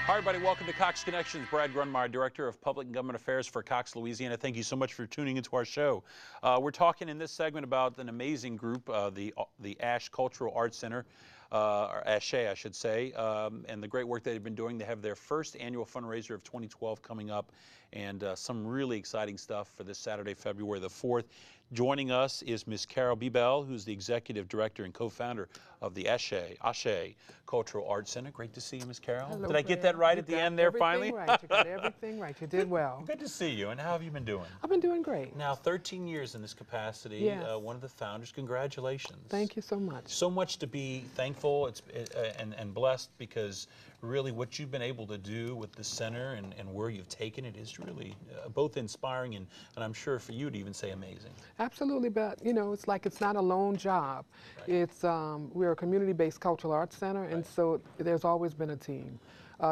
Hi, everybody. Welcome to Cox Connections. Brad Grundmeyer, Director of Public and Government Affairs for Cox, Louisiana. Thank you so much for tuning into our show. We're talking in this segment about an amazing group, the Ashe Cultural Arts Center, or Ashe, I should say, and the great work they've been doing. They have their first annual fundraiser of 2012 coming up, and some really exciting stuff for this Saturday, February the 4th. Joining us is Ms. Carol Bebelle, who's the Executive Director and co-founder of the Ashe Cultural Arts Center. Great to see you, Ms. Carol. Hello, Did I get that right at the end there finally? Right. You got everything right. You did well. Good to see you. And how have you been doing? I've been doing great. Now, 13 years in this capacity, yes. One of the founders. Congratulations. Thank you so much. So much to be thankful and blessed, because really what you've been able to do with the center and where you've taken it is really both inspiring and I'm sure for you to even say amazing. Absolutely, but you know, it's like it's not a lone job. Right. It's we're a community-based cultural arts center, and right. So there's always been a team.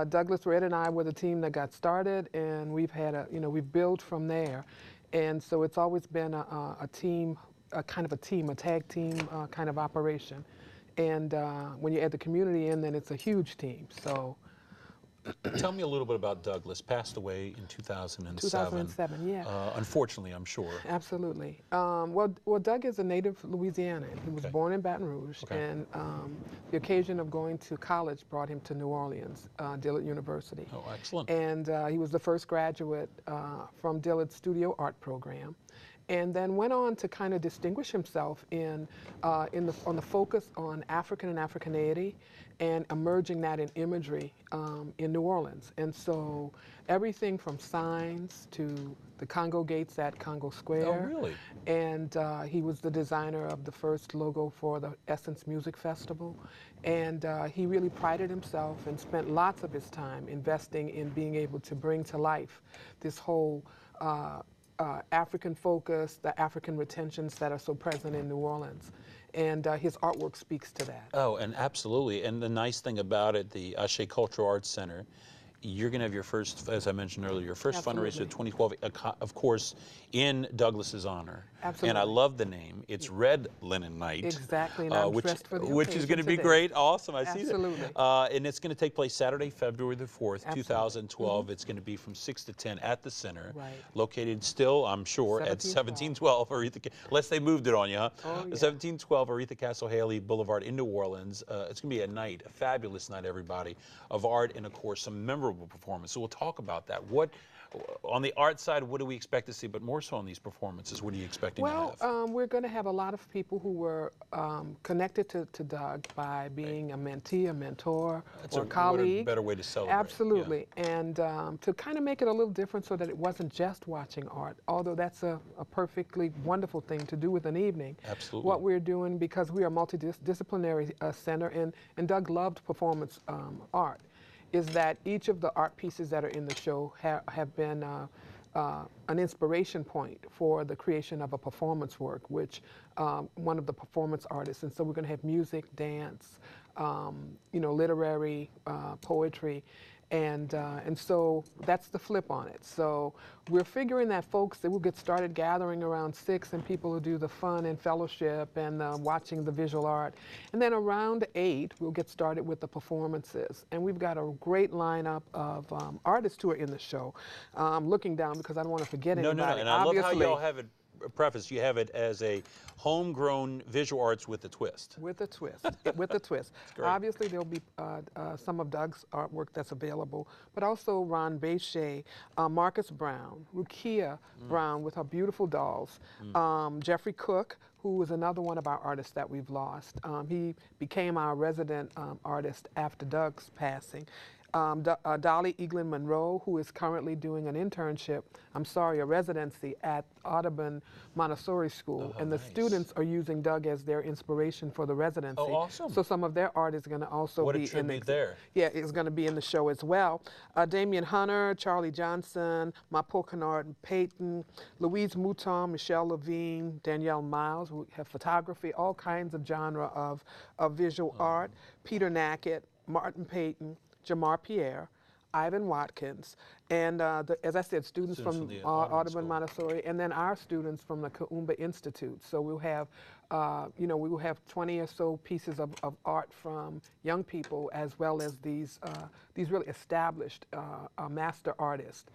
Douglas, Red, and I were the team that got started, and we've had we've built from there, and so it's always been a team, a tag team kind of operation. And when you add the community in, then it's a huge team. So, tell me a little bit about Douglas. Passed away in 2007. 2007, yeah. Unfortunately, I'm sure. Absolutely. Well, Doug is a native Louisianan. He was born in Baton Rouge, and the occasion of going to college brought him to New Orleans, Dillard University. Oh, excellent. And he was the first graduate from Dillard's studio art program, and then went on to kind of distinguish himself on the focus on African and Africanity, and emerging that in imagery in New Orleans. And so everything from signs to the Congo gates at Congo Square. Oh, really? And he was the designer of the first logo for the Essence Music Festival. And he really prided himself and spent lots of his time investing in being able to bring to life this whole African focus, the African retentions that are so present in New Orleans. And his artwork speaks to that. Oh, and absolutely. And the nice thing about it, the Ashe Cultural Arts Center, you're going to have your first, as I mentioned earlier, your first fundraiser of 2012, of course, in Douglas's honor. Absolutely. And I love the name. It's Red Linen Night. Exactly, and I'm dressed for the which is going to be today. great. Awesome, I see that. Absolutely. And it's going to take place Saturday, February the 4th, 2012. It's going to be from 6 to 10 at the center, located still, I'm sure, at 1712 Aretha, unless they moved it on you, huh? Oh, yeah. 1712 Aretha Castle Haley Boulevard in New Orleans. It's going to be a night, a fabulous night, everybody, of art and, of course, some memorable performance. So we'll talk about that. What, on the art side, what do we expect to see? But more so on these performances, what are you expecting to have? Well, we're going to have a lot of people who were connected to Doug by being a mentee, a mentor, or a colleague. What a better way to celebrate. Absolutely. Yeah. And to kind of make it a little different so that it wasn't just watching art, although that's a perfectly wonderful thing to do with an evening. Absolutely. What we're doing, because we are a multidisciplinary center, and Doug loved performance art, is that each of the art pieces that are in the show have been an inspiration point for the creation of a performance work, which one of the performance artists, and so we're going to have music, dance, literary, poetry, and so that's the flip on it. So we're figuring that folks, that we'll get started gathering around 6, and people will do the fun and fellowship and watching the visual art. And then around 8, we'll get started with the performances. And we've got a great lineup of artists who are in the show. I'm looking down because I don't want to forget anybody. No, and I love how y'all have it preface. You have it as a homegrown visual arts with a twist. With a twist, with a twist. Obviously, there'll be some of Doug's artwork that's available, but also Ron Bechet, Marcus Brown, Rukia Brown with her beautiful dolls, Jeffrey Cook, who is another one of our artists that we've lost. He became our resident artist after Doug's passing. Dolly Eaglin Monroe, who is currently doing an internship, a residency at Audubon Montessori School, and the students are using Doug as their inspiration for the residency. Oh, awesome. So some of their art is going to also be in there. Yeah, it's going to be in the show as well. Damian Hunter, Charlie Johnson, Mapo Kennard Payton, Louise Mouton, Michelle Levine, Danielle Miles. We have photography, all kinds of genre of visual art. Peter Nackett, Martin Payton, Jamar Pierre, Ivan Watkins, and as I said, students from Audubon Montessori, and then our students from the Kaumba Institute. So we'll have, we will have 20 or so pieces of art from young people, as well as these really established master artists.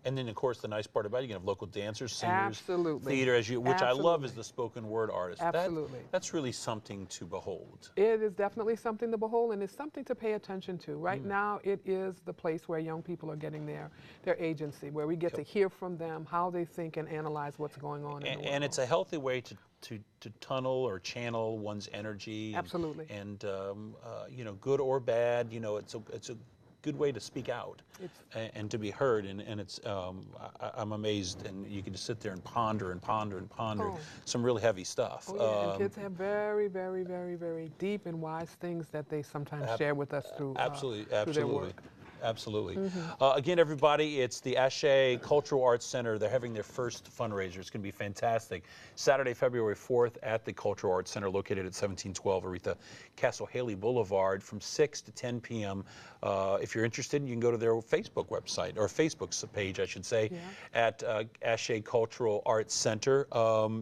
And then, of course, the nice part about it, you can have local dancers, singers, Absolutely. theater, which I love is Absolutely. the spoken word artist. Absolutely. That's really something to behold. It is definitely something to behold, and it's something to pay attention to. Right now, it is the place where young people are getting their agency, where we get to hear from them, how they think and analyze what's going on in the world. And it's a healthy way to tunnel or channel one's energy. Absolutely. And good or bad, it's a good way to speak out and to be heard, and it's I'm amazed, and you can just sit there and ponder and ponder and ponder some really heavy stuff. Oh, yeah. And kids have very, very, very, very deep and wise things that they sometimes share with us through through their work. Absolutely. Again, everybody, it's the Ashe Cultural Arts Center. They're having their first fundraiser. It's going to be fantastic. Saturday, February 4th at the Cultural Arts Center located at 1712 Aretha Castle Haley Boulevard from 6 to 10 p.m. If you're interested, you can go to their Facebook website, or Facebook page, I should say, at Ashe Cultural Arts Center.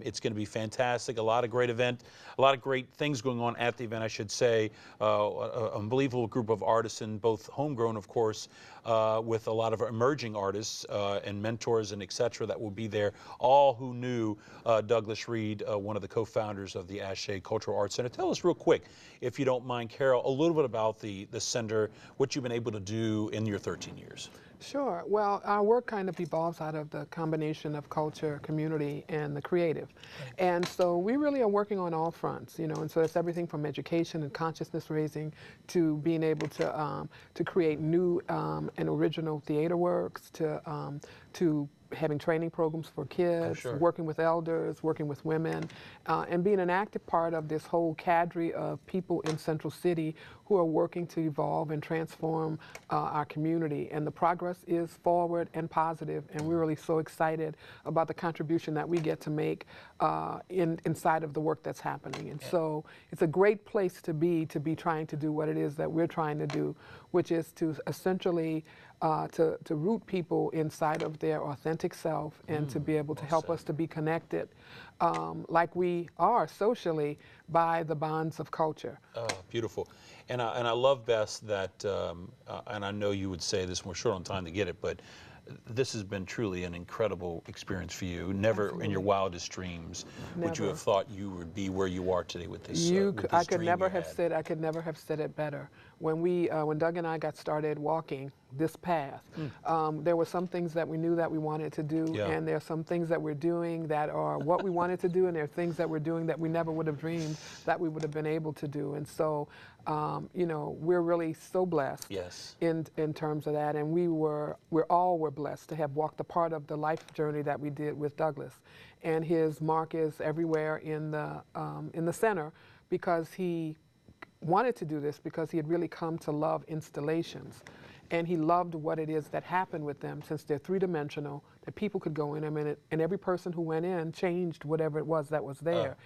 It's going to be fantastic. A lot of great things going on at the event, I should say. An unbelievable group of artists, and both homegrown, of course, with a lot of emerging artists and mentors and etc. that will be there, all who knew Douglas Reed, one of the co-founders of the Ashe Cultural Arts Center. Tell us real quick, if you don't mind, Carol, a little bit about the center, what you've been able to do in your 13 years. Sure. Well, our work kind of evolves out of the combination of culture, community, and the creative. And so we really are working on all fronts, and so it's everything from education and consciousness raising to being able to create new and original theater works, to having training programs for kids, working with elders, working with women, and being an active part of this whole cadre of people in Central City who are working to evolve and transform our community. And the progress is forward and positive, and we're really so excited about the contribution that we get to make inside of the work that's happening. And so it's a great place to be trying to do what it is that we're trying to do, which is to essentially to root people inside of their authentic self, and to be able to help us to be connected like we are socially by the bonds of culture. Oh, beautiful. And I love, Bess, that, and I know you would say this, we're short on time to get it, but this has been truly an incredible experience for you. Never in your wildest dreams would you have thought you would be where you are today with this. I could never have said it better. When Doug and I got started walking this path, there were some things that we knew that we wanted to do, and there are some things that we're doing that are what we wanted to do, and there are things that we're doing that we never would have dreamed that we would have been able to do. And so, we're really so blessed in terms of that, and we all were blessed to have walked a part of the life journey that we did with Douglas. And his mark is everywhere in the center, because he wanted to do this because he had really come to love installations. And he loved what it is that happened with them, since they're three-dimensional, that people could go in them, and every person who went in changed whatever it was that was there.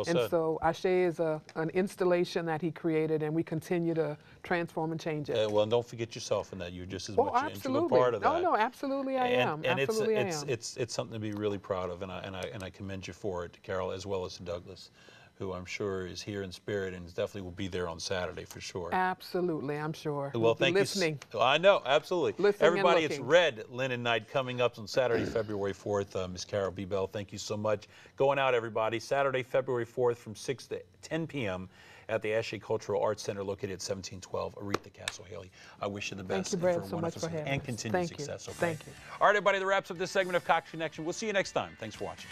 And so Ashe is an installation that he created, and we continue to transform and change it. Well, and don't forget yourself in that. You're just as much an integral part of that. Oh, no, absolutely I am. And absolutely it's something to be really proud of, and I commend you for it, Carol, as well as to Douglas, who I'm sure is here in spirit and definitely will be there on Saturday for sure. Absolutely, I'm sure. Well, thank listening. you. I know, absolutely. Listening. Everybody, and it's Red Linen Night coming up on Saturday, February 4th. Ms. Carol Bebelle, thank you so much. Going out, everybody, Saturday, February 4th from 6 to 10 p.m. at the Ashe Cultural Arts Center located at 1712 Aretha Castle Haley. I wish you the best. Thank you, Brad, so much for having us. And continued success. Thank you. All right, everybody, that wraps up this segment of Cox Connection. We'll see you next time. Thanks for watching.